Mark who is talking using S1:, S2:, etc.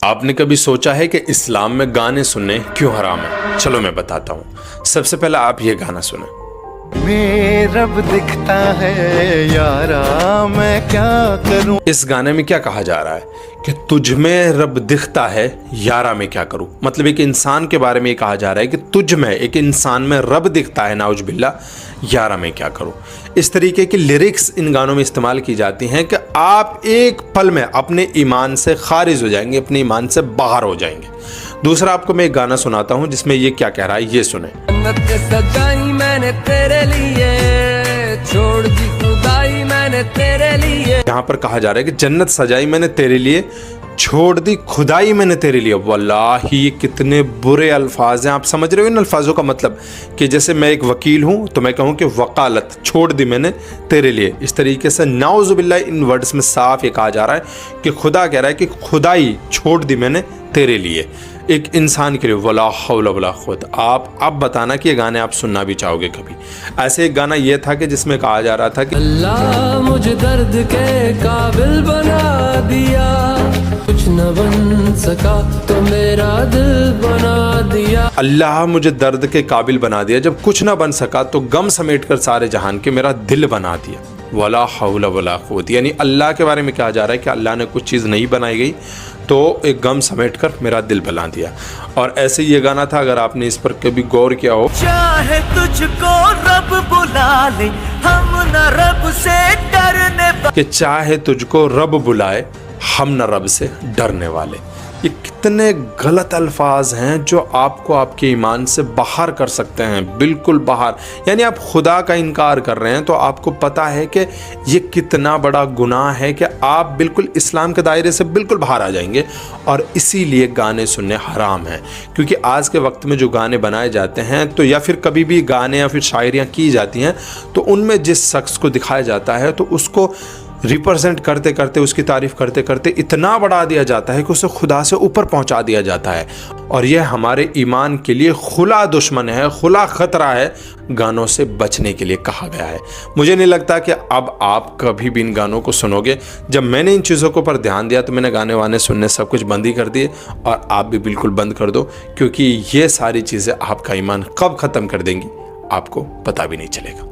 S1: आपने कभी सोचा है कि इस्लाम में गाने सुनने क्यों हराम है? चलो मैं बताता हूँ। सबसे पहले आप ये गाना सुने।
S2: मेरा रब दिखता है यारा मैं क्या करूं।
S1: इस गाने में क्या कहा जा रहा है कि तुझ में रब दिखता है यारा मैं क्या करूं। मतलब एक इंसान के बारे में ये कहा जा रहा है कि तुझ में, एक इंसान में रब दिखता है, नाउज बिल्ला, यारा मैं क्या करूं। इस तरीके की लिरिक्स इन गानों में इस्तेमाल की जाती हैं कि आप एक पल में अपने ईमान से खारिज हो जाएंगे, अपने ईमान से बाहर हो जाएंगे। दूसरा आपको मैं एक गाना सुनाता हूं जिसमें ये क्या कह रहा है, ये सुने।
S3: सजाई मैंने तेरे लिए, छोड़ दी खुदाई मैंने तेरे लिए।
S1: यहाँ पर कहा जा रहा है कि जन्नत सजाई मैंने तेरे लिए, छोड़ दी खुदाई मैंने तेरे लिए। वल्लाही ये कितने बुरे अल्फाज हैं। आप समझ रहे हो इन अल्फाजों का मतलब? कि जैसे मैं एक वकील हूँ तो मैं कहूँ कि वकालत छोड़ दी मैंने तेरे लिए। इस तरीके से नाउज़ुबिल्लाह इन वर्ड्स में साफ ये कहा जा रहा है कि खुदा कह रहा है कि खुदाई छोड़ दी मैंने तेरे लिए, एक इंसान के लिए। वला हौला वला खुद। आप अब बताना कि ये गाने आप सुनना भी चाहोगे कभी। ऐसे एक गाना ये था कि जिसमें कहा जा रहा था कि
S3: अल्लाह मुझे दर्द के काबिल बना दिया, कुछ न बन सका तो मेरा दिल बना दिया।
S1: अल्लाह मुझे दर्द के काबिल बना दिया, जब कुछ ना बन सका तो गम समेट कर सारे जहान के मेरा दिल बना दिया। वला हौला वला कुव्वत। यानी अल्लाह के बारे में कहा जा रहा है कि अल्लाह ने कुछ चीज़ नहीं बनाई गई तो एक गम समेट कर मेरा दिल बना दिया। और ऐसे ये गाना था, अगर आपने इस पर कभी गौर किया हो।
S4: चाहे तुझको रब बुला ले हम न रब से डरने,
S1: कि चाहे तुझको रब बुलाए हम न रब से डरने वाले। ये कितने गलत अल्फाज हैं जो आपको आपके ईमान से बाहर कर सकते हैं, बिल्कुल बाहर। यानी आप खुदा का इनकार कर रहे हैं तो आपको पता है कि ये कितना बड़ा गुनाह है कि आप बिल्कुल इस्लाम के दायरे से बिल्कुल बाहर आ जाएंगे। और इसीलिए गाने सुनने हराम हैं, क्योंकि आज के वक्त में जो गाने बनाए जाते हैं तो या फिर कभी भी गाने या फिर शायरियाँ की जाती हैं तो उनमें जिस शख्स को दिखाया जाता है तो उसको रिप्रेजेंट करते करते, उसकी तारीफ़ करते करते इतना बढ़ा दिया जाता है कि उसे खुदा से ऊपर पहुंचा दिया जाता है। और यह हमारे ईमान के लिए खुला दुश्मन है, खुला ख़तरा है। गानों से बचने के लिए कहा गया है। मुझे नहीं लगता कि अब आप कभी भी इन गानों को सुनोगे। जब मैंने इन चीज़ों के ऊपर ध्यान दिया तो मैंने गाने वाने सुनने सब कुछ बंद ही कर दिए। और आप भी बिल्कुल बंद कर दो, क्योंकि ये सारी चीज़ें आपका ईमान कब ख़त्म कर देंगी आपको पता भी नहीं चलेगा।